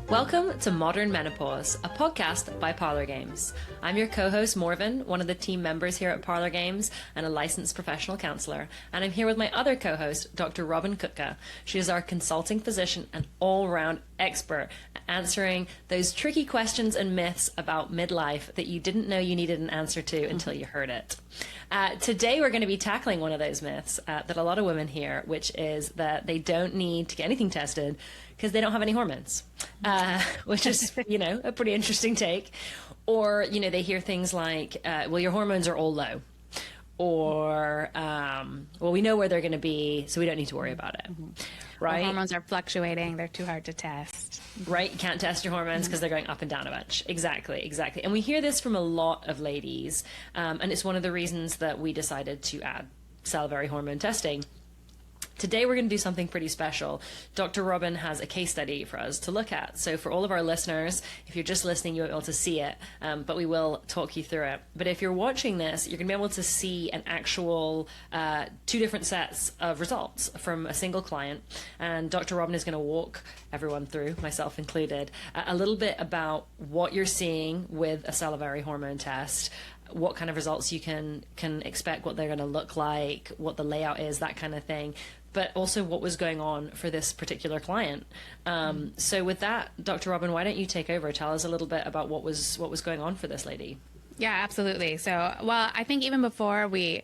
Welcome to Modern Menopause, a podcast by Parlor Games. I'm your co-host Morven, one of the team members here at Parlor Games and a licensed professional counselor. And I'm here with my other co-host, Dr. Robyn. She is our consulting physician and all-round expert at answering those tricky questions and myths about midlife that you didn't know you needed an answer to until you heard it. Today we're going to be tackling one of those myths that a lot of women hear, which is that they don't need to get anything tested because they don't have any hormones, which is, a pretty interesting take. Or, they hear things like, well, your hormones are all low. Or, well, we know where they're going to be, so we don't need to worry about it. Right? Well, hormones are fluctuating. They're too hard to test. Right? You can't test your hormones because they're going up and down a bunch. Exactly. And we hear this from a lot of ladies. And it's one of the reasons that we decided to add salivary hormone testing. Today we're going to do something pretty special. Dr. Robyn has a case study for us to look at. So for all of our listeners, if you're just listening, you won't be able to see it, but we will talk you through it. But if you're watching this, you're going to be able to see an actual two different sets of results from a single client. And Dr. Robyn is going to walk everyone through, myself included, a little bit about what you're seeing with a salivary hormone test, what kind of results you can expect, what they're going to look like, what the layout is, that kind of thing, but also what was going on for this particular client. So with that, Dr. Robyn, why don't you take over? Tell us a little bit about what was going on for this lady. Yeah, absolutely. So, well, I think even before we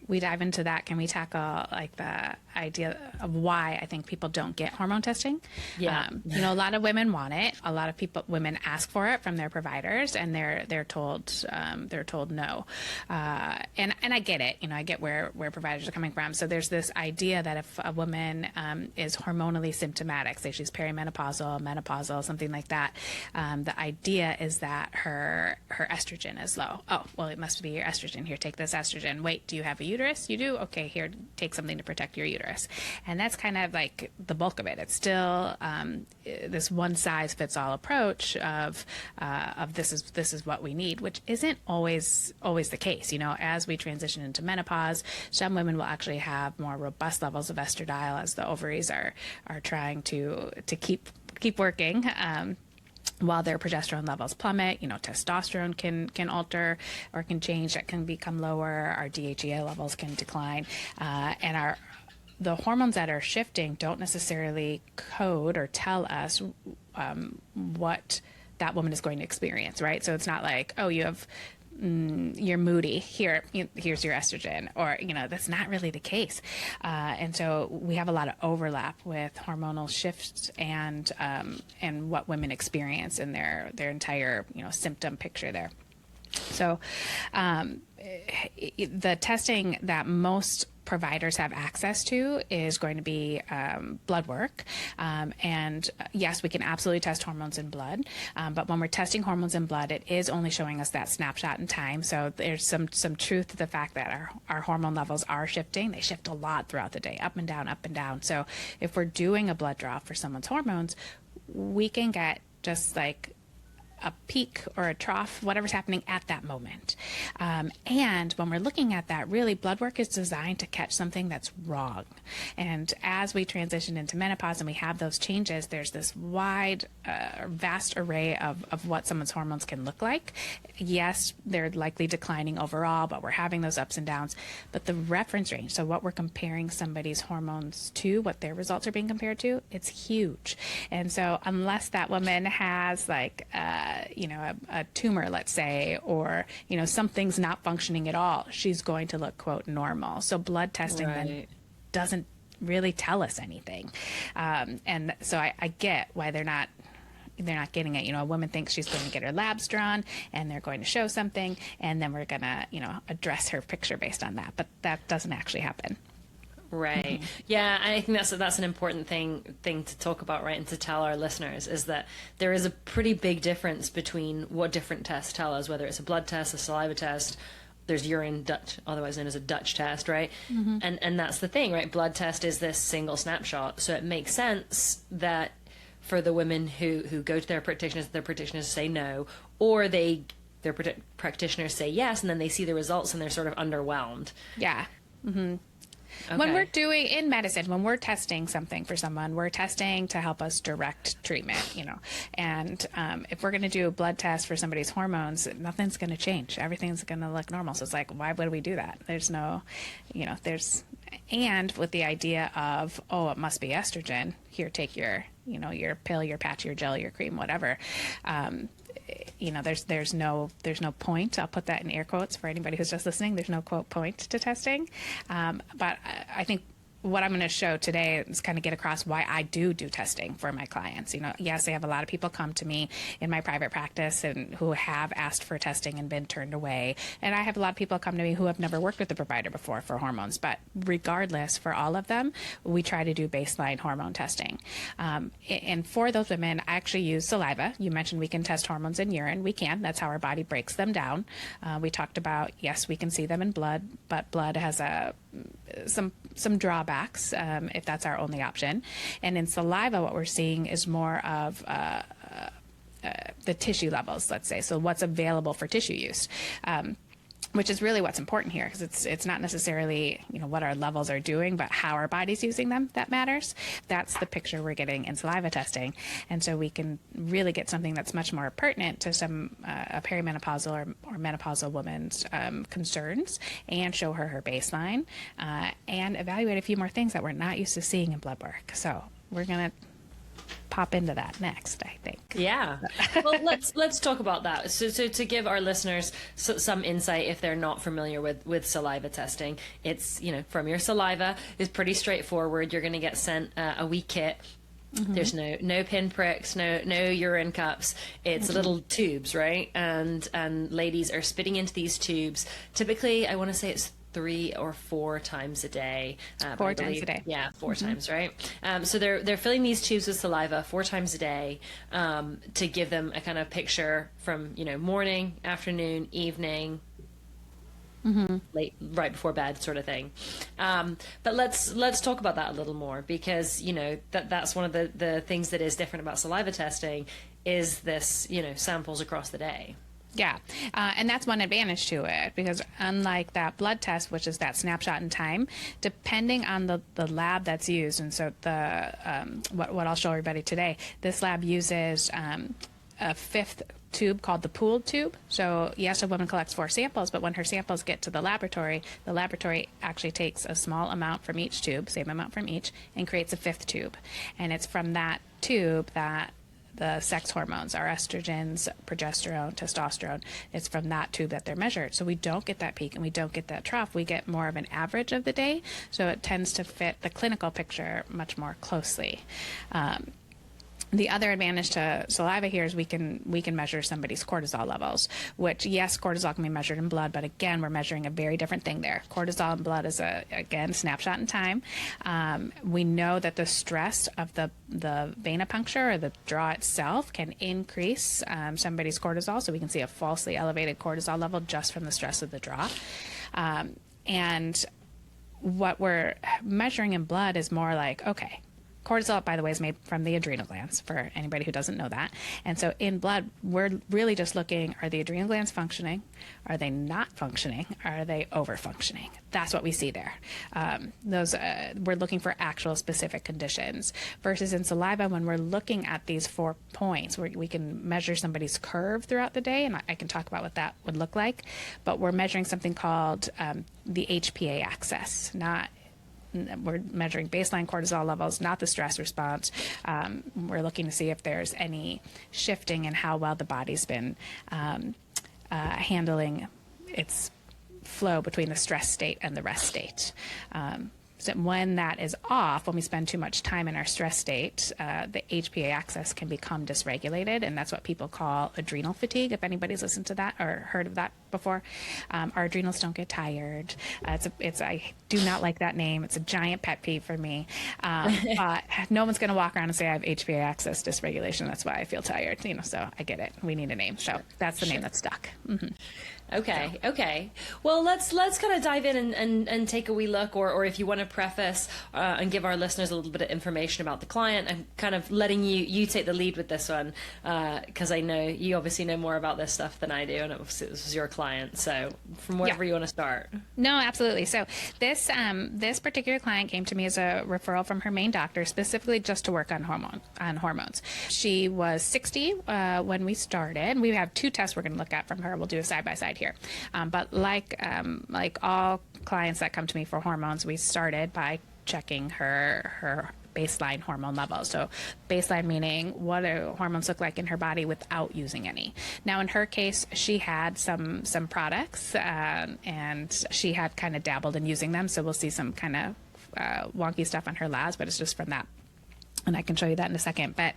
dive into that, can we tackle like the idea of why I think people don't get hormone testing? Yeah. A lot of women want it. A lot of women ask for it from their providers, and they're told no. And I get it. I get where providers are coming from. So there's this idea that if a woman is hormonally symptomatic, say she's perimenopausal, menopausal, something like that, the idea is that her estrogen is low. Oh, well, it must be your estrogen. Here, take this estrogen. Wait, do you have a uterus? You do? Okay, here, take something to protect your uterus. And that's kind of like the bulk of it. It's still this one size fits all approach of this is what we need, which isn't always the case. As we transition into menopause, some women will actually have more robust levels of estradiol as the ovaries are trying to keep working. While their progesterone levels plummet, testosterone can alter or can change. That can become lower. Our DHEA levels can decline, and the hormones that are shifting don't necessarily code or tell us what that woman is going to experience, right? So it's not like, oh, you're moody. Here's your estrogen, or that's not really the case. And so we have a lot of overlap with hormonal shifts and what women experience in their entire symptom picture there. So the testing that most providers have access to is going to be blood work. And yes, we can absolutely test hormones in blood. But when we're testing hormones in blood, it is only showing us that snapshot in time. So there's some truth to the fact that our hormone levels are shifting. They shift a lot throughout the day, up and down, up and down. So if we're doing a blood draw for someone's hormones, we can get just like a peak or a trough, whatever's happening at that moment. And when we're looking at that, really, blood work is designed to catch something that's wrong. And as we transition into menopause and we have those changes, there's this wide, vast array of what someone's hormones can look like. Yes, they're likely declining overall, but we're having those ups and downs. But the reference range, so what we're comparing somebody's hormones to, what their results are being compared to, it's huge. And so unless that woman has like, a tumor, let's say, or, something's not functioning at all, she's going to look, quote, normal. So blood testing then doesn't really tell us anything. And so I get why they're not getting it. A woman thinks she's going to get her labs drawn and they're going to show something, and then we're going to, address her picture based on that. But that doesn't actually happen. Right. Mm-hmm. Yeah, I think that's an important thing to talk about, right, and to tell our listeners, is that there is a pretty big difference between what different tests tell us, whether it's a blood test, a saliva test. There's urine, otherwise known as a Dutch test, right? Mm-hmm. And that's the thing, right? Blood test is this single snapshot, so it makes sense that for the women who go to their practitioners say no, or their practitioners say yes, and then they see the results and they're sort of underwhelmed. Yeah. Mm-hmm. When we're doing in medicine, when we're testing something for someone, we're testing to help us direct treatment, and if we're going to do a blood test for somebody's hormones, nothing's going to change. Everything's going to look normal. So it's like, why would we do that? There's no, and with the idea of, oh, it must be estrogen. Here, take your, your pill, your patch, your gel, your cream, whatever. There's no point. I'll put that in air quotes for anybody who's just listening. There's no quote point to testing. But I think what I'm going to show today is kind of get across why I do testing for my clients. Yes, I have a lot of people come to me in my private practice and who have asked for testing and been turned away. And I have a lot of people come to me who have never worked with a provider before for hormones. But regardless, for all of them, we try to do baseline hormone testing. And for those women, I actually use saliva. You mentioned we can test hormones in urine. We can. That's how our body breaks them down. We talked about, yes, we can see them in blood, but blood has some drawbacks if that's our only option. And in saliva, what we're seeing is more of the tissue levels, let's say. So what's available for tissue use. Which is really what's important here, because it's not necessarily what our levels are doing, but how our body's using them that matters. That's the picture we're getting in saliva testing, and so we can really get something that's much more pertinent to some a perimenopausal or menopausal woman's concerns, and show her baseline, and evaluate a few more things that we're not used to seeing in blood work. So we're gonna pop into that next, I think. Yeah. Well, let's talk about that. So to give our listeners some insight, if they're not familiar with saliva testing, it's, from your saliva is pretty straightforward. You're going to get sent a wee kit. Mm-hmm. There's no pin pricks, no urine cups. It's little tubes, right? And ladies are spitting into these tubes. Typically, I want to say it's 3 or 4 times a day. 4 times a day. Yeah, 4 times, right? So they're filling these tubes with saliva 4 times a day to give them a kind of picture from morning, afternoon, evening, late, right before bed, sort of thing. But let's talk about that a little more, because that's one of the things that is different about saliva testing is this samples across the day. Yeah, and that's one advantage to it, because unlike that blood test, which is that snapshot in time, depending on the lab that's used, and so the what I'll show everybody today, this lab uses a 5th tube called the pooled tube. So yes, a woman collects 4 samples, but when her samples get to the laboratory actually takes a small amount from each tube, same amount from each, and creates a 5th tube. And it's from that tube that the sex hormones, our estrogens, progesterone, testosterone, it's from that tube that they're measured. So we don't get that peak and we don't get that trough. We get more of an average of the day. So it tends to fit the clinical picture much more closely. The other advantage to saliva here is we can measure somebody's cortisol levels, which, yes, cortisol can be measured in blood, but again, we're measuring a very different thing there. Cortisol in blood is again, snapshot in time. We know that the stress of the venipuncture or the draw itself can increase somebody's cortisol, so we can see a falsely elevated cortisol level just from the stress of the draw. And what we're measuring in blood is more like, okay, cortisol, by the way, is made from the adrenal glands, for anybody who doesn't know that. And so in blood, we're really just looking, are the adrenal glands functioning? Are they not functioning? Are they over-functioning? That's what we see there. We're looking for actual specific conditions. Versus in saliva, when we're looking at these 4 points, where we can measure somebody's curve throughout the day, and I can talk about what that would look like, but we're measuring something called the HPA axis, we're measuring baseline cortisol levels, not the stress response. We're looking to see if there's any shifting in how well the body's been handling its flow between the stress state and the rest state. So when that is off, when we spend too much time in our stress state, the HPA axis can become dysregulated, and that's what people call adrenal fatigue, if anybody's listened to that or heard of that before. Our adrenals don't get tired. I do not like that name. It's a giant pet peeve for me. But no one's going to walk around and say I have HPA axis dysregulation. That's why I feel tired. So I get it. We need a name. So that's the name that's stuck. Mm-hmm. Okay. Okay. Well, let's kind of dive in and take a wee look, or if you want to preface and give our listeners a little bit of information about the client, and kind of letting you take the lead with this one, because I know you obviously know more about this stuff than I do, and it was your client. So from wherever you want to start. No, absolutely. So this particular client came to me as a referral from her main doctor, specifically just to work on hormones. She was 60 when we started. We have 2 tests we're going to look at from her. We'll do a side by side here. But like all clients that come to me for hormones, we started by checking her baseline hormone levels. So baseline meaning what do hormones look like in her body without using any. Now in her case, she had some products and she had kind of dabbled in using them. So we'll see some kind of wonky stuff on her labs, but it's just from that. And I can show you that in a second. But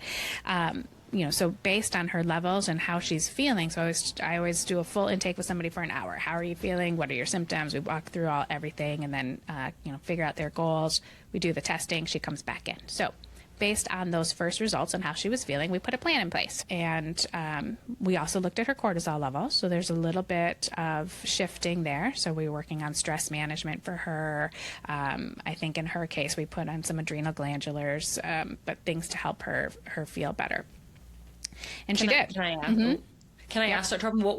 so based on her levels and how she's feeling, so I always do a full intake with somebody for an hour. How are you feeling? What are your symptoms? We walk through everything, and then figure out their goals. We do the testing. She comes back in. So based on those first results and how she was feeling, we put a plan in place. And we also looked at her cortisol levels. So there's a little bit of shifting there. So we were working on stress management for her. I think in her case, we put on some adrenal glandulars, but things to help her feel better. And she did. Can I ask Dr. Robyn, what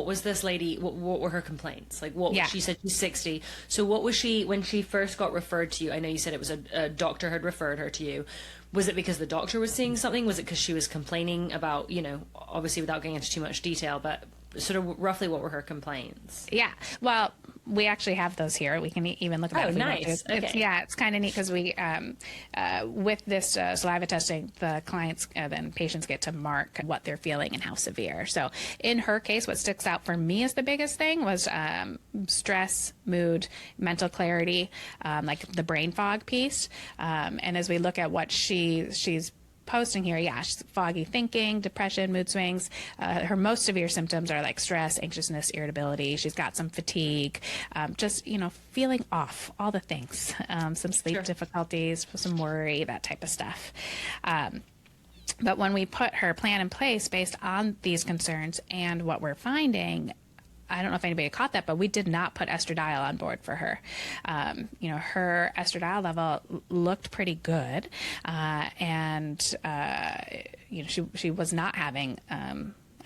was this lady? What were her complaints? Like she said she's 60. So what was she when she first got referred to you? I know you said it was a doctor had referred her to you. Was it because the doctor was seeing something? Was it because she was complaining about, obviously without getting into too much detail, but sort of roughly what were her complaints? Yeah. Well, we actually have those here. We can even look at that. Oh, nice. Okay. It's kind of neat because we, with this saliva testing, the clients then patients get to mark what they're feeling and how severe. So in her case, what sticks out for me as the biggest thing was stress, mood, mental clarity, like the brain fog piece. And as we look at what she's posting here, she's foggy thinking, depression, mood swings. Her most severe symptoms are like stress, anxiousness, irritability. She's got some fatigue, just, feeling off, all the things, some sleep difficulties, some worry, that type of stuff. But when we put her plan in place based on these concerns and what we're finding, I don't know if anybody caught that, but we did not put estradiol on board for her. Her estradiol level looked pretty good, and she was not having.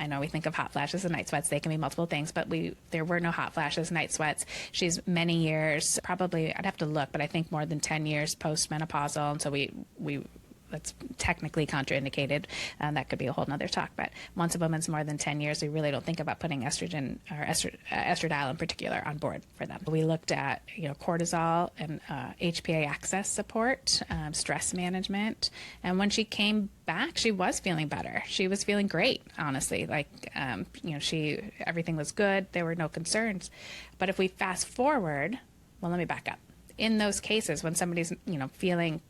I know we think of hot flashes and night sweats; they can be multiple things, but there were no hot flashes, night sweats. She's many years, probably I'd have to look, but I think more than 10 years post-menopausal, and so we that's technically contraindicated. That could be a whole nother talk. But once a woman's more than 10 years, we really don't think about putting estrogen or estradiol in particular on board for them. We looked at cortisol and HPA access support, stress management, and when she came back, she was feeling better. She was feeling great, honestly. Like everything was good. There were no concerns. But if we fast forward, well, let me back up. In those cases, when somebody's feeling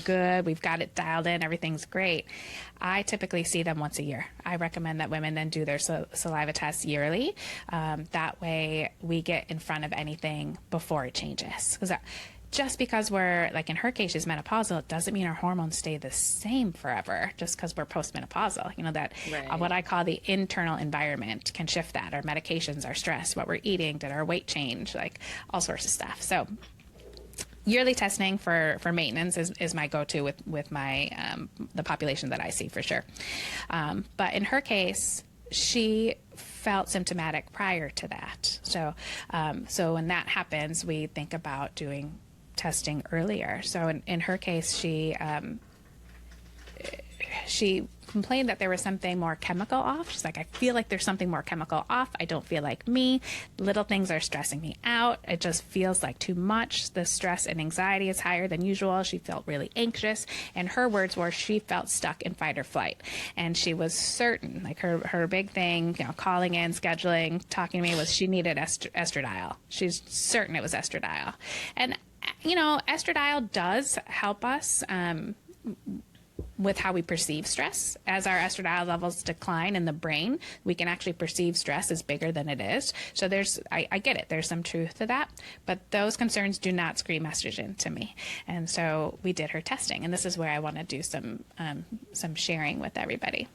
good, we've got it dialed in, everything's great, I typically see them once a year. I recommend that women then do their saliva tests yearly. That way we get in front of anything before it changes. Because just because we're, like in her case, she's menopausal, it doesn't mean our hormones stay the same forever just because we're post-menopausal. What I call the internal environment can shift that. Our medications, our stress, what we're eating, did our weight change, like all sorts of stuff. So yearly testing for maintenance is my go-to with my the population that I see for sure. But in her case, she felt symptomatic prior to that. So when that happens, we think about doing testing earlier. So in her case, she complained that there was something more chemical off. She's like, I feel like there's something more chemical off. I don't feel like me. Little things are stressing me out. It just feels like too much. The stress and anxiety is higher than usual. She felt really anxious. And her words were she felt stuck in fight or flight. And she was certain, like her big thing, calling in, scheduling, talking to me was she needed estradiol. She's certain it was estradiol. And, estradiol does help us with how we perceive stress. As our estradiol levels decline in the brain, we can actually perceive stress as bigger than it is. So I get it. There's some truth to that, but those concerns do not scream estrogen to me. And so we did her testing, and this is where I want to do some sharing with everybody.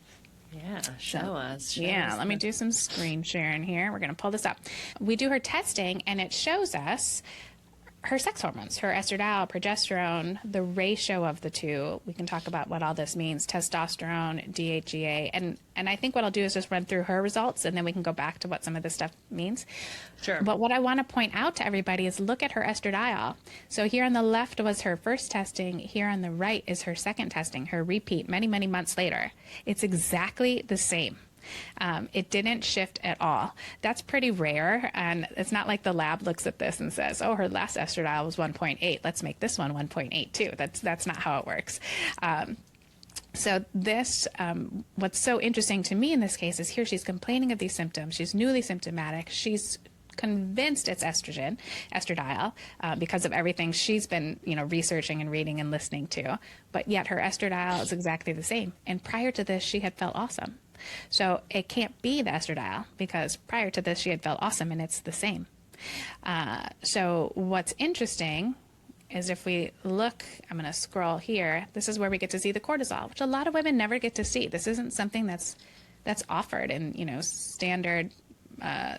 Yeah, show us. Let me do some screen sharing here. We're going to pull this up. We do her testing, and it shows us her sex hormones, her estradiol, progesterone, the ratio of the two. We can talk about what all this means, testosterone, DHEA. And I think what I'll do is just run through her results, and then we can go back to what some of this stuff means. Sure. But what I want to point out to everybody is look at her estradiol. So here on the left was her first testing. Here on the right is her second testing, her repeat many, many months later. It's exactly the same. It didn't shift at all. That's pretty rare, and it's not like the lab looks at this and says, oh, her last estradiol was 1.8. Let's make this one 1.82. That's not how it works. So this, what's so interesting to me in this case is here she's complaining of these symptoms. She's newly symptomatic. She's convinced it's estradiol, because of everything she's been, researching and reading and listening to. But yet her estradiol is exactly the same. And prior to this, she had felt awesome. So it can't be the estradiol, because prior to this she had felt awesome, and it's the same. So what's interesting is if we look, I'm going to scroll here, this is where we get to see the cortisol, which a lot of women never get to see. This isn't something that's offered in,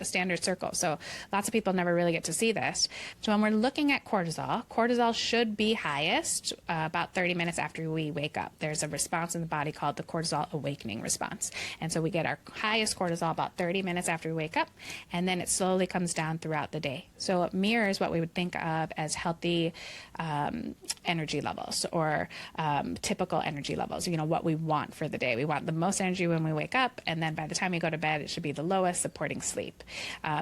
standard circle. So lots of people never really get to see this. So when we're looking at cortisol should be highest about 30 minutes after we wake up. There's a response in the body called the cortisol awakening response. And so we get our highest cortisol about 30 minutes after we wake up, and then it slowly comes down throughout the day. So it mirrors what we would think of as healthy energy levels, or typical energy levels, what we want for the day. We want the most energy when we wake up, and then by the time we go to bed, it should be the lowest, supporting sleep.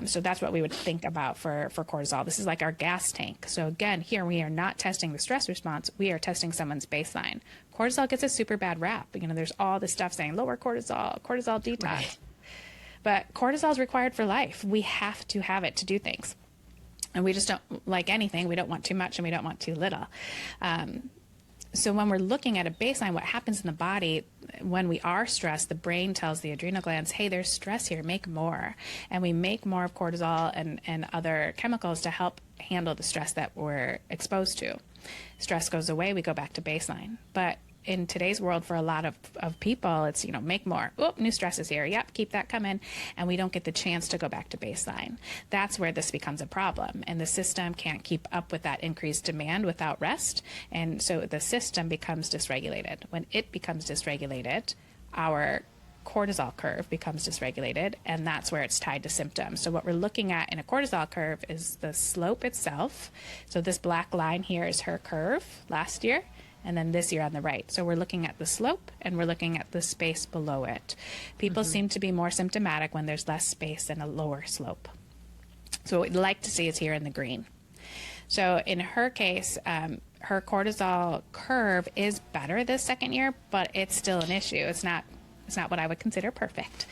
So that's what we would think about for cortisol. This is like our gas tank. So again, here we are not testing the stress response. We are testing someone's baseline. Cortisol gets a super bad rap. There's all this stuff saying lower cortisol detox. Right. But cortisol is required for life. We have to have it to do things. And we just don't, like anything, we don't want too much and we don't want too little. So when we're looking at a baseline, what happens in the body when we are stressed, the brain tells the adrenal glands, hey, there's stress here, make more. And we make more of cortisol and other chemicals to help handle the stress that we're exposed to. Stress goes away, we go back to baseline. But in today's world, for a lot of people, it's, make more. Oh, new stress is here. Yep, keep that coming. And we don't get the chance to go back to baseline. That's where this becomes a problem. And the system can't keep up with that increased demand without rest. And so the system becomes dysregulated. When it becomes dysregulated, our cortisol curve becomes dysregulated, and that's where it's tied to symptoms. So what we're looking at in a cortisol curve is the slope itself. So this black line here is her curve last year, and then this year on the right. So we're looking at the slope, and we're looking at the space below it. People seem to be more symptomatic when there's less space and a lower slope. So what we'd like to see is here in the green. So in her case, her cortisol curve is better this second year, but it's still an issue. It's not what I would consider perfect.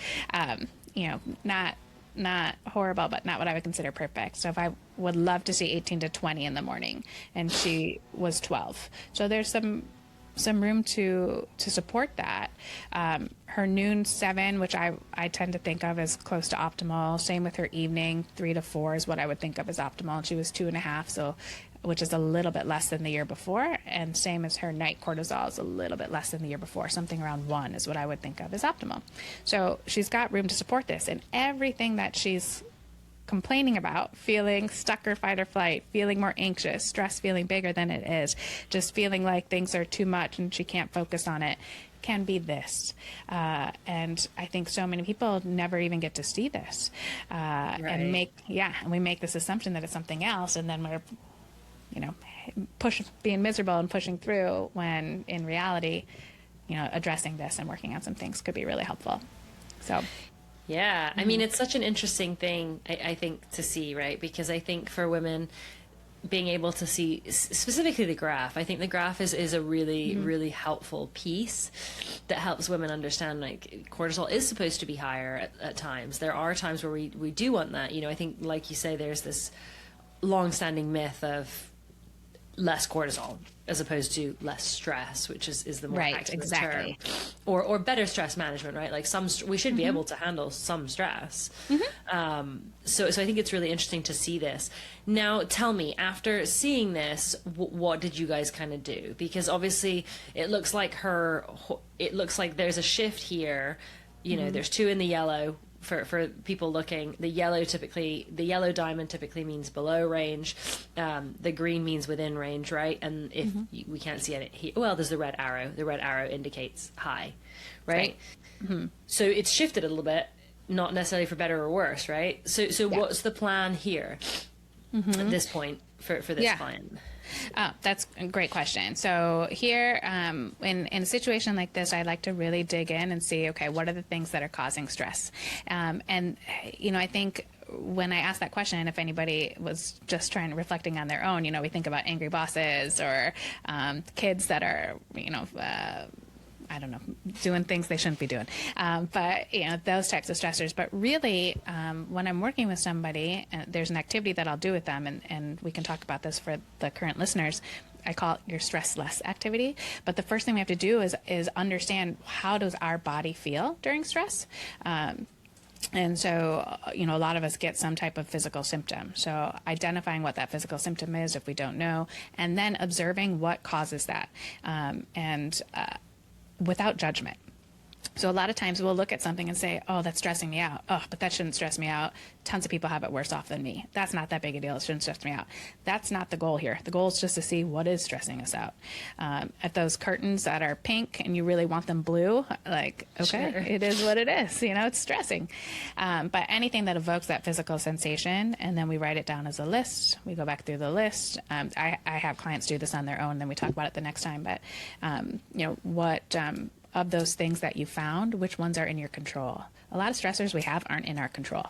Not horrible, but not what I would consider perfect. So if I would love to see 18 to 20 in the morning, and she was 12. So there's some room to support that. Her noon 7, which I tend to think of as close to optimal. Same with her evening, 3 to 4 is what I would think of as optimal. And she was 2.5, so which is a little bit less than the year before. And same as her night cortisol is a little bit less than the year before. Something around 1 is what I would think of as optimal. So she's got room to support this. And everything that she's complaining about, feeling stuck or fight or flight, feeling more anxious, stress feeling bigger than it is, just feeling like things are too much and she can't focus on it, can be this. And I think so many people never even get to see this. Right. And we make this assumption that it's something else, and then we're being miserable and pushing through, when in reality, addressing this and working on some things could be really helpful. So. Yeah. I mean, it's such an interesting thing, I think, to see, right? Because I think for women, being able to see specifically the graph, I think the graph is a really, really helpful piece that helps women understand, like, cortisol is supposed to be higher at times. There are times where we do want that. I think, like you say, there's this long-standing myth of less cortisol as opposed to less stress, which is the more accurate term. Or better stress management, right? Like we should be able to handle some stress. So I think it's really interesting to see this. Now, tell me, after seeing this, what did you guys kind of do? Because obviously it looks like there's a shift here there's 2 in the yellow. For people looking, the yellow diamond typically means below range. The green means within range, right? And if we can't see it here, well, there's the red arrow. The red arrow indicates high, right? So it's shifted a little bit, not necessarily for better or worse, right? So what's the plan here at this point for this client? Oh, that's a great question. So here, in a situation like this, I like to really dig in and see, okay, what are the things that are causing stress? And, I think when I asked that question, if anybody was just reflecting on their own, we think about angry bosses or kids that are, I don't know, doing things they shouldn't be doing. But, those types of stressors. But really, when I'm working with somebody, there's an activity that I'll do with them, and we can talk about this for the current listeners. I call it your stress less activity. But the first thing we have to do is understand, how does our body feel during stress? And so, a lot of us get some type of physical symptom. So identifying what that physical symptom is, if we don't know, and then observing what causes that. Without judgment. So a lot of times we'll look at something and say, oh, that's stressing me out. Oh, but that shouldn't stress me out. Tons of people have it worse off than me. That's not that big a deal. It shouldn't stress me out. That's not the goal here. The goal is just to see what is stressing us out. If those curtains that are pink and you really want them blue, like, okay, sure. It is what it is. It's stressing. But anything that evokes that physical sensation, and then we write it down as a list. We go back through the list. I have clients do this on their own, then we talk about it the next time. But, of those things that you found, which ones are in your control? A lot of stressors we have aren't in our control,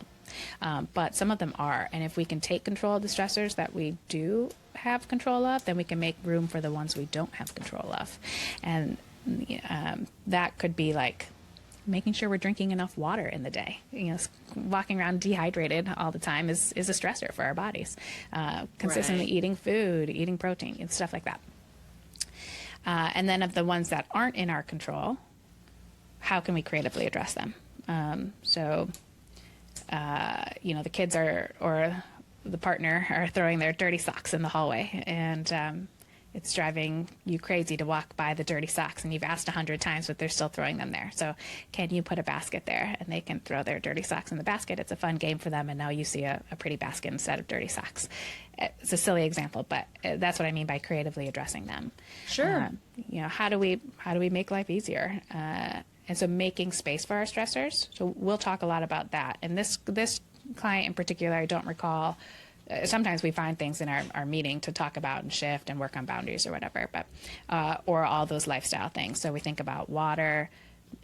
but some of them are. And if we can take control of the stressors that we do have control of, then we can make room for the ones we don't have control of. And that could be like making sure we're drinking enough water in the day. Walking around dehydrated all the time is a stressor for our bodies. Consistently eating food, eating protein, and stuff like that. And then of the ones that aren't in our control, how can we creatively address them? The kids or the partner are throwing their dirty socks in the hallway, and it's driving you crazy to walk by the dirty socks, and you've asked 100 times, but they're still throwing them there. So can you put a basket there, and they can throw their dirty socks in the basket? It's a fun game for them, and now you see a pretty basket instead of dirty socks. It's a silly example, but that's what I mean by creatively addressing them. Sure. How do we make life easier? And so making space for our stressors. So we'll talk a lot about that. And this client in particular, I don't recall. Sometimes we find things in our meeting to talk about and shift and work on boundaries or whatever, but or all those lifestyle things. So we think about water,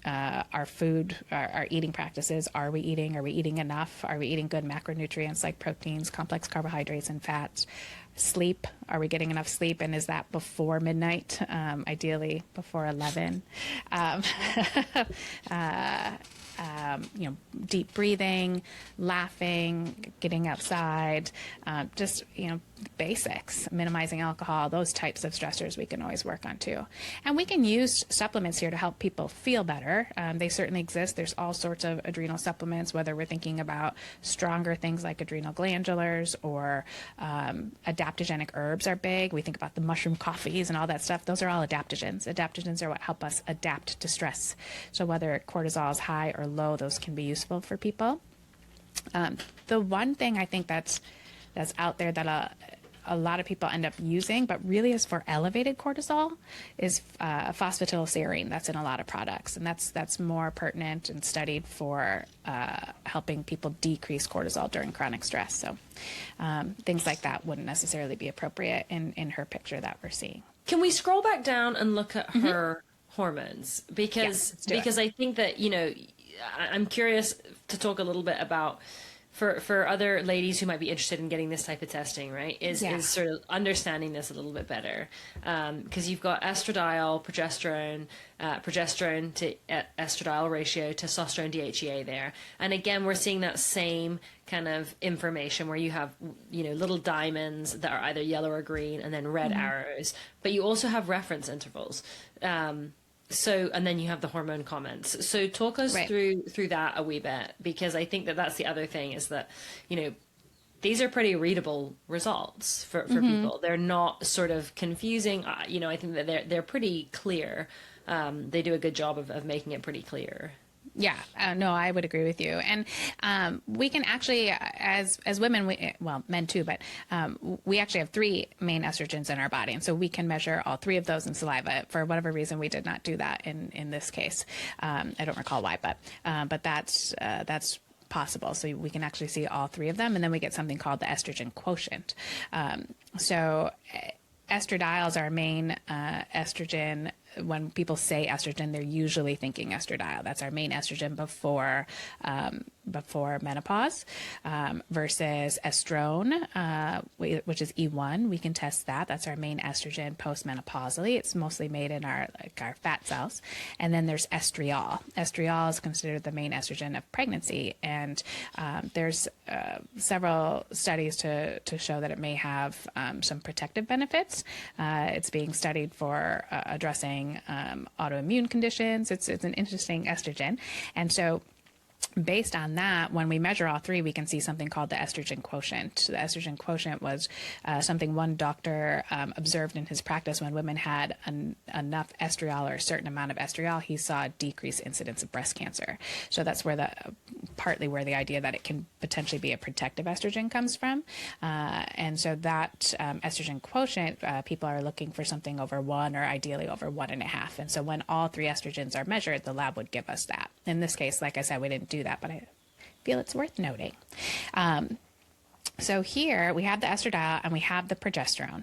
our food, our eating practices. Are we eating enough? Are we eating good macronutrients like proteins, complex carbohydrates, and fats? Sleep, are we getting enough sleep? And is that before midnight? Ideally before 11. Deep breathing, laughing, getting outside, basics, minimizing alcohol, those types of stressors we can always work on too. And we can use supplements here to help people feel better. They certainly exist. There's all sorts of adrenal supplements, whether we're thinking about stronger things like adrenal glandulars or adaptogenic herbs are big. We think about the mushroom coffees and all that stuff. Those are all adaptogens. Adaptogens are what help us adapt to stress. So whether cortisol is high or low, those can be useful for people. The one thing I think that's out there that a lot of people end up using, but really is for elevated cortisol, is phosphatidylserine. That's in a lot of products, and that's more pertinent and studied for helping people decrease cortisol during chronic stress. So things like that wouldn't necessarily be appropriate in her picture that we're seeing. Can we scroll back down and look at her hormones? Because I think that, I'm curious to talk a little bit about for other ladies who might be interested in getting this type of testing, right, is sort of understanding this a little bit better. Because you've got estradiol, progesterone to estradiol ratio, testosterone, DHEA there. And again, we're seeing that same kind of information where you have, little diamonds that are either yellow or green and then red arrows. But you also have reference intervals. And then you have the hormone comments. So talk us through that a wee bit, because I think that's the other thing is that, these are pretty readable results for people. They're not sort of confusing. I think that they're pretty clear. They do a good job of making it pretty clear. Yeah, no, I would agree with you. And we can actually, as women, well, men too, but we actually have 3 main estrogens in our body. And so we can measure all 3 of those in saliva. For whatever reason, we did not do that in this case. I don't recall why, but that's possible. So we can actually see all 3 of them. And then we get something called the estrogen quotient. So estradiol is our main estrogen. When people say estrogen, they're usually thinking estradiol. That's our main estrogen before menopause, versus estrone, which is E1. We can test that. That's our main estrogen post-menopausally. It's mostly made in our fat cells. And then there's estriol. Estriol is considered the main estrogen of pregnancy. And there's several studies to show that it may have some protective benefits. It's being studied for addressing autoimmune conditions. It's an interesting estrogen. And so based on that, when we measure all 3, we can see something called the estrogen quotient. The estrogen quotient was something one doctor observed in his practice. When women had enough estriol or a certain amount of estriol, he saw a decreased incidence of breast cancer. So that's where partly where the idea that it can potentially be a protective estrogen comes from. And so that estrogen quotient, people are looking for something over 1 or ideally over 1.5. And so when all 3 estrogens are measured, the lab would give us that. In this case, like I said, we didn't do that, but I feel it's worth noting. So here we have the estradiol and we have the progesterone.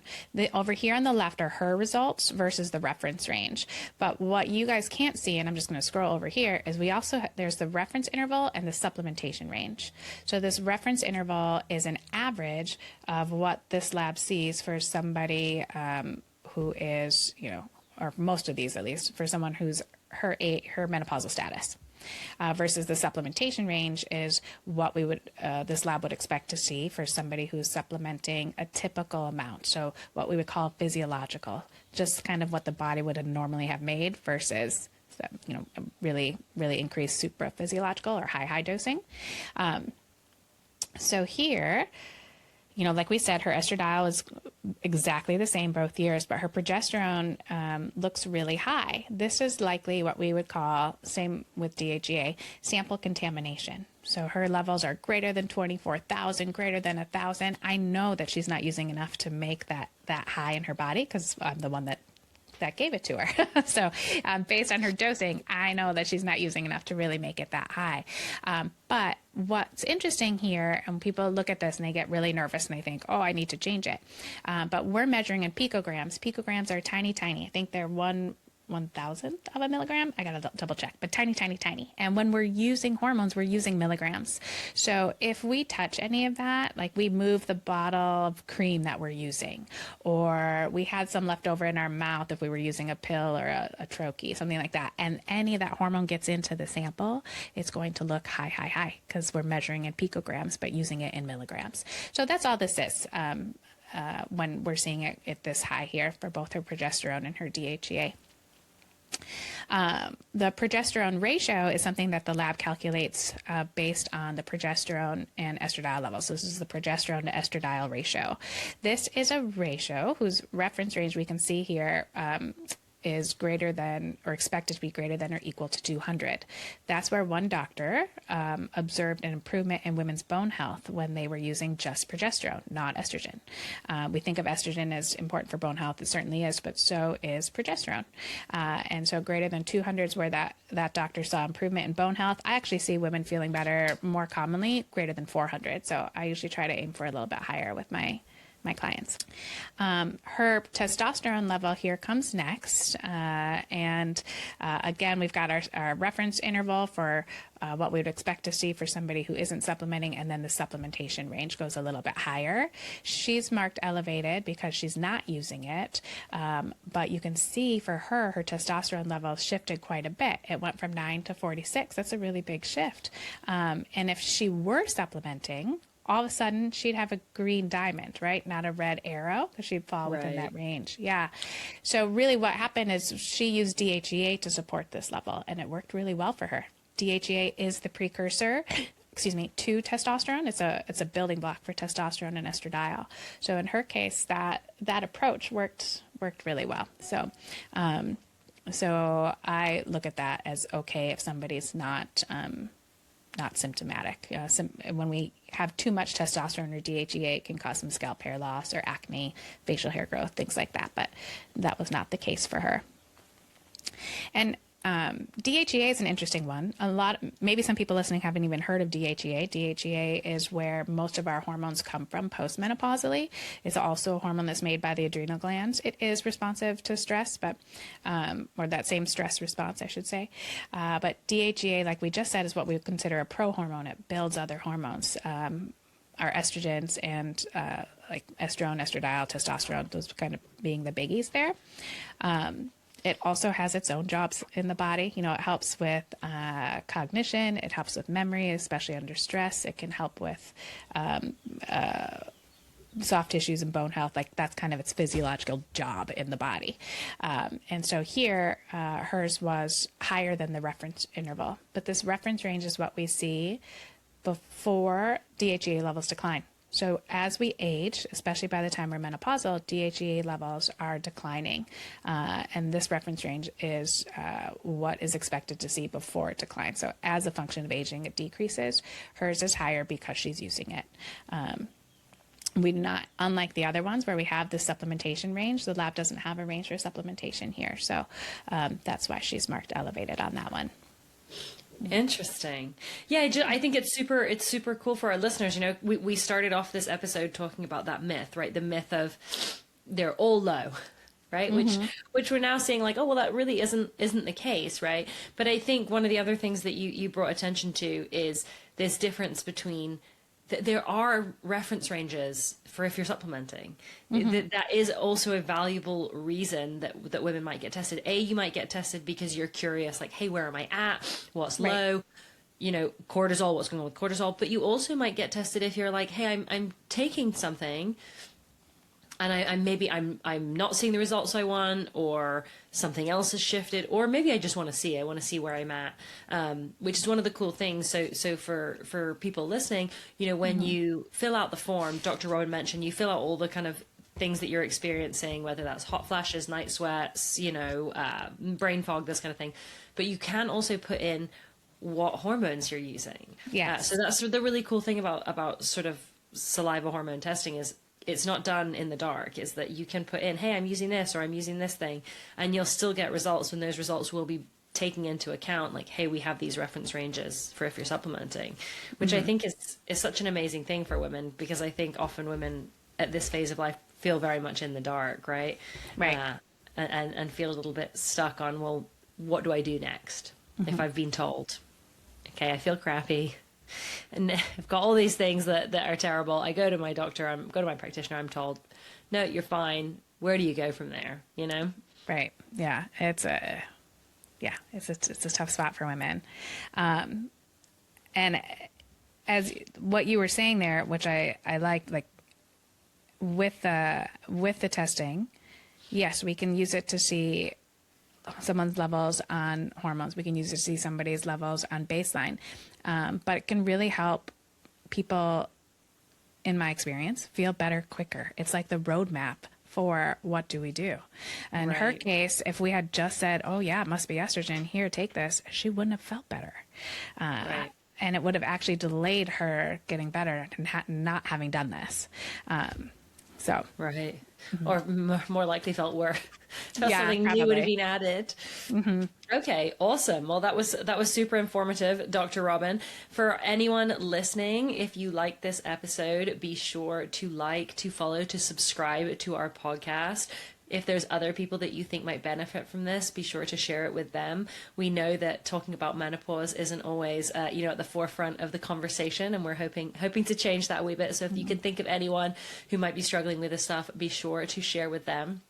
Over here on the left are her results versus the reference range. But what you guys can't see, and I'm just going to scroll over here, is we also there's the reference interval and the supplementation range. So this reference interval is an average of what this lab sees for somebody who is, or most of these at least, for someone who's her menopausal status. Versus the supplementation range is what we would this lab would expect to see for somebody who's supplementing a typical amount. So what we would call physiological, just kind of what the body would normally have made versus really increased supraphysiological or high dosing. So here, like we said, her estradiol is exactly the same both years, but her progesterone looks really high. This is likely what we would call, same with DHEA, sample contamination. So her levels are greater than 24,000, greater than 1,000. I know that she's not using enough to make that high in her body because I'm the one that gave it to her. So based on her dosing, I know that she's not using enough to really make it that high. But what's interesting here, and people look at this and they get really nervous and they think, oh, I need to change it. But we're measuring in picograms. Picograms are tiny. I think they're 1/1000th of a milligram. I got to double check, but tiny. And when we're using hormones, we're using milligrams. So if we touch any of that, like we move the bottle of cream that we're using, or we had some left over in our mouth if we were using a pill or a troche, something like that, and any of that hormone gets into the sample, it's going to look high because we're measuring in picograms, but using it in milligrams. So that's all this is. When we're seeing it at this high here for both her progesterone and her DHEA. The progesterone ratio is something that the lab calculates based on the progesterone and estradiol levels. So this is the progesterone to estradiol ratio. This is a ratio whose reference range we can see here is greater than or expected to be greater than or equal to 200. That's where one doctor observed an improvement in women's bone health when they were using just progesterone, not estrogen. We think of estrogen as important for bone health. It certainly is, but so is progesterone. And so greater than 200 is where that doctor saw improvement in bone health. I actually see women feeling better more commonly greater than 400. So I usually try to aim for a little bit higher with my clients. Her testosterone level here comes next. And again, we've got our reference interval for what we would expect to see for somebody who isn't supplementing, and then the supplementation range goes a little bit higher. She's marked elevated because she's not using it, but you can see for her testosterone level shifted quite a bit. It went from 9 to 46. That's a really big shift. And if she were supplementing, all of a sudden she'd have a green diamond, right? Not a red arrow, because she'd fall within that range. Yeah. So really what happened is she used DHEA to support this level, and it worked really well for her. DHEA is the precursor, to testosterone. It's a building block for testosterone and estradiol. So in her case, that approach worked really well. So So I look at that as okay if somebody's not symptomatic. When we have too much testosterone or DHEA, it can cause some scalp hair loss or acne, facial hair growth, things like that. But that was not the case for her. And DHEA is an interesting one. Maybe some people listening haven't even heard of DHEA. DHEA is where most of our hormones come from post-menopausally. It's also a hormone that's made by the adrenal glands. It is responsive to stress, but or that same stress response, I should say. But DHEA, like we just said, is what we would consider a prohormone. It builds other hormones. Our estrogens and like estrone, estradiol, testosterone, those kind of being the biggies there. It also has its own jobs in the body. You know, it helps with cognition. It helps with memory, especially under stress. It can help with soft tissues and bone health. Like that's kind of its physiological job in the body. And so here, hers was higher than the reference interval. But this reference range is what we see before DHEA levels decline. So as we age, especially by the time we're menopausal, DHEA levels are declining. And this reference range is what is expected to see before it declines. So as a function of aging, it decreases. Hers is higher because she's using it. We do not, unlike the other ones where we have the supplementation range, the lab doesn't have a range for supplementation here. So that's why she's marked elevated on that one. Interesting. Yeah, I think it's super cool for our listeners. You know, we started off this episode talking about that myth, right? The myth of they're all low, right? Mm-hmm. Which we're now seeing like, oh, well, that really isn't the case, right? But I think one of the other things that you brought attention to is this difference between there are reference ranges for if you're supplementing. Mm-hmm. That is also a valuable reason that women might get tested. You might get tested because you're curious, like, hey, where am I at? What's right. Low? You know, cortisol, what's going on with cortisol? But you also might get tested if you're like, hey, I'm taking something and I'm not seeing the results I want, or something else has shifted, or maybe I want to see where I'm at, which is one of the cool things. So for people listening, you know, when mm-hmm. you fill out the form, Dr. Robyn mentioned, you fill out all the kind of things that you're experiencing, whether that's hot flashes, night sweats, you know, brain fog, this kind of thing. But you can also put in what hormones you're using. Yeah. So that's the really cool thing about sort of saliva hormone testing is it's not done in the dark, is that you can put in, hey, I'm using this or I'm using this thing, and you'll still get results, when those results will be taking into account, like, hey, we have these reference ranges for if you're supplementing, which mm-hmm. I think is such an amazing thing for women, because I think often women at this phase of life feel very much in the dark, right? Right. And feel a little bit stuck on, well, what do I do next? Mm-hmm. If I've been told, okay, I feel crappy, and I've got all these things that are terrible. I go to my doctor, go to my practitioner, I'm told, no, you're fine. Where do you go from there? You know? Right. Yeah. It's a tough spot for women. And as what you were saying there, which I liked, like with the testing, yes, we can use it to see someone's levels on hormones. We can use it to see somebody's levels on baseline. But it can really help people, in my experience, feel better quicker. It's like the roadmap for what do we do. In her case, if we had just said, oh yeah, it must be estrogen, here, take this, she wouldn't have felt better. And it would have actually delayed her getting better and not having done this. So right. Mm-hmm. Or more likely felt worse. Something probably. New would have been added. Mm-hmm. Okay, awesome. Well, that was super informative, Dr. Robyn. For anyone listening, if you like this episode, be sure to like, to follow, to subscribe to our podcast. If there's other people that you think might benefit from this, be sure to share it with them. We know that talking about menopause isn't always, at the forefront of the conversation, and we're hoping to change that a wee bit. So if you can think of anyone who might be struggling with this stuff, be sure to share with them.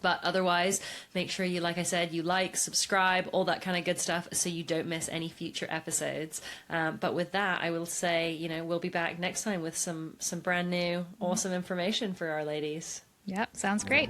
But otherwise, make sure you, like I said, you like, subscribe, all that kind of good stuff, so you don't miss any future episodes. But with that, I will say, we'll be back next time with some brand new, awesome information for our ladies. Yep, sounds great.